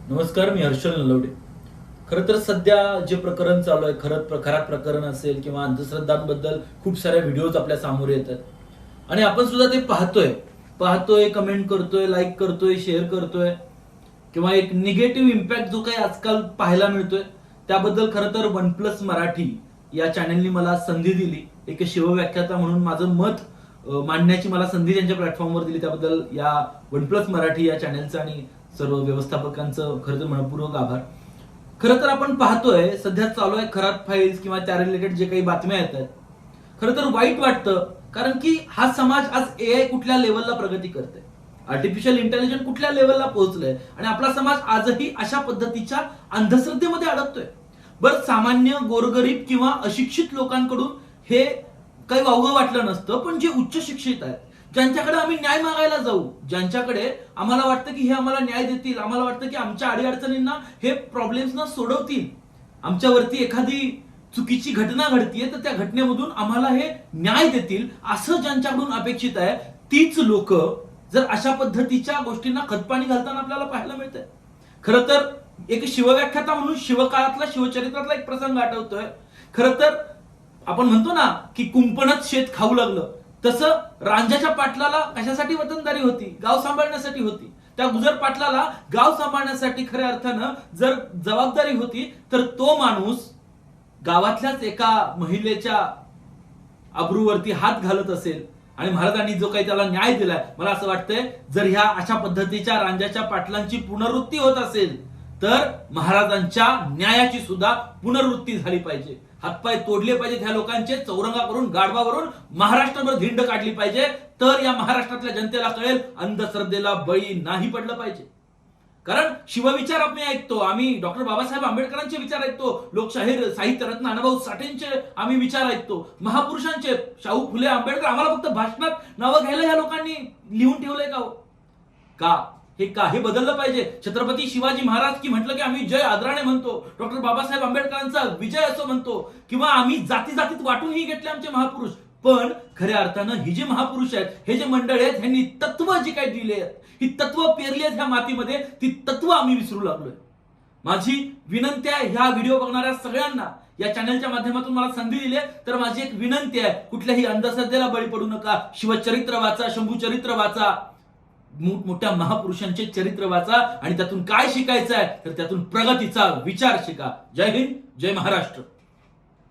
नमस्कार, मी हर्षल नलवडे. खरं तर सध्या जे प्रकरण चालू आहे, खरात प्रकरण असेल किंवा अंधश्रद्धांबद्दल खूप साऱ्या व्हिडिओज आपल्या समोर येतात आणि आपण सुद्धा ते पाहतोय, कमेंट करतोय, लाईक करतोय, शेअर करतोय किंवा एक निगेटिव्ह इम्पॅक्ट जो काही आजकाल पाहायला मिळतोय त्याबद्दल खरं तर वन प्लस मराठी या चॅनलनी मला संधी दिली. एक शिवव्याख्याता म्हणून माझं मत मांडण्याची मला संधी त्यांच्या प्लॅटफॉर्मवर दिली. त्याबद्दल या वन प्लस मराठी या चॅनलचं आणि सर्व व्यवस्थापकांचं खरं तर मनपूर्वक आभार. खरं तर आपण पाहतोय सध्या चालू आहे खरात फाईल्स किंवा त्या रिलेटेड जे काही बातम्या येत आहेत, खरं तर वाईट वाटतं. कारण की हा समाज आज एआय कुठल्या लेवलला प्रगती करते, आर्टिफिशियल इंटेलिजन्स कुठल्या लेवलला पोहोचलंय आणि आपला समाज आजही अशा पद्धतीच्या अंधश्रद्धेमध्ये अडकतोय. बरं, सामान्य गोरगरीब किंवा अशिक्षित लोकांकडून हे काही वावगं वाटलं नसतं, पण जे उच्च शिक्षित आहेत, ज्यांच्याकडे आम्ही न्याय मागायला जाऊ, ज्यांच्याकडे आम्हाला वाटतं की हे आम्हाला न्याय देतील, आम्हाला वाटतं की आमच्या अडीअडचणींना हे प्रॉब्लेम्सना सोडवतील, आमच्यावरती एखादी चुकीची घटना घडतीये तर त्या घटनेमधून आम्हाला हे न्याय देतील, असं ज्यांच्याकडून अपेक्षित आहे, तीच लोक जर अशा पद्धतीच्या गोष्टींना खतपाणी घालताना आपल्याला पाहायला मिळतंय. खरं तर एक शिवव्याख्याता म्हणून शिवकाळातला शिवचरित्रातला एक प्रसंग आठवतोय. खरं तर आपण म्हणतो ना की कुंपणच शेत खाऊ लागलं, तसं रांजाच्या पाटलाला कशासाठी वतनदारी होती? गाव सांभाळण्यासाठी होती. त्या गुजर पाटलाला गाव सांभाळण्यासाठी खऱ्या अर्थानं जर जबाबदारी होती, तर तो माणूस गावातल्याच एका महिलेच्या अब्रूवरती हात घालत असेल आणि महाराजांनी जो काही त्याला न्याय दिलाय, मला असं वाटतंय जर ह्या अशा पद्धतीच्या रांजाच्या पाटलांची पुनरुत्ती होत असेल तर महाराजांच्या न्यायाची सुद्धा पुनरुत्ती झाली पाहिजे. हातपाय तोडले पाहिजेत ह्या लोकांचे, चौरंगा करून गाढवावरून महाराष्ट्रभर धिंड काढली पाहिजे, तर या महाराष्ट्रातल्या जनतेला कळेल अंधश्रद्धेला बळी नाही पडलं पाहिजे. कारण शिवविचार आम्ही ऐकतो, आम्ही डॉक्टर बाबासाहेब आंबेडकरांचे विचार ऐकतो, लोकशाहीर साहित्य रत्न अण्णाभाऊ साठेंचे आम्ही विचार ऐकतो, महापुरुषांचे शाहू फुले आंबेडकर. आम्हाला फक्त भाषणात नावं घ्यायला या लोकांनी लिहून ठेवलंय का? हे बदललं पाहिजे. छत्रपती शिवाजी महाराज की म्हटलं की आम्ही जय आदराने म्हणतो, डॉक्टर बाबासाहेब आंबेडकरांचा विजय असं म्हणतो, किंवा आम्ही जाती जातीत वाटूनही घेतले आमचे महापुरुष. पण खऱ्या अर्थानं ही जे महापुरुष आहेत, हे जे मंडळ आहेत, ह्यांनी तत्व जी काही दिली आहेत, ही तत्व पेरली आहेत ह्या मातीमध्ये, ती तत्व आम्ही विसरू लागलोय. माझी विनंती आहे ह्या व्हिडिओ बघणाऱ्या सगळ्यांना, या चॅनलच्या माध्यमातून मला संधी दिली तर माझी एक विनंती आहे, कुठल्याही अंधश्रद्धेला बळी पडू नका. शिवचरित्र वाचा, शंभू चरित्र वाचा, मोठमोठ्या महापुरुषांचे चरित्र वाचा आणि त्यातून काय शिकायचं आहे तर त्यातून प्रगतीचा विचार शिका. जय हिंद, जय महाराष्ट्र.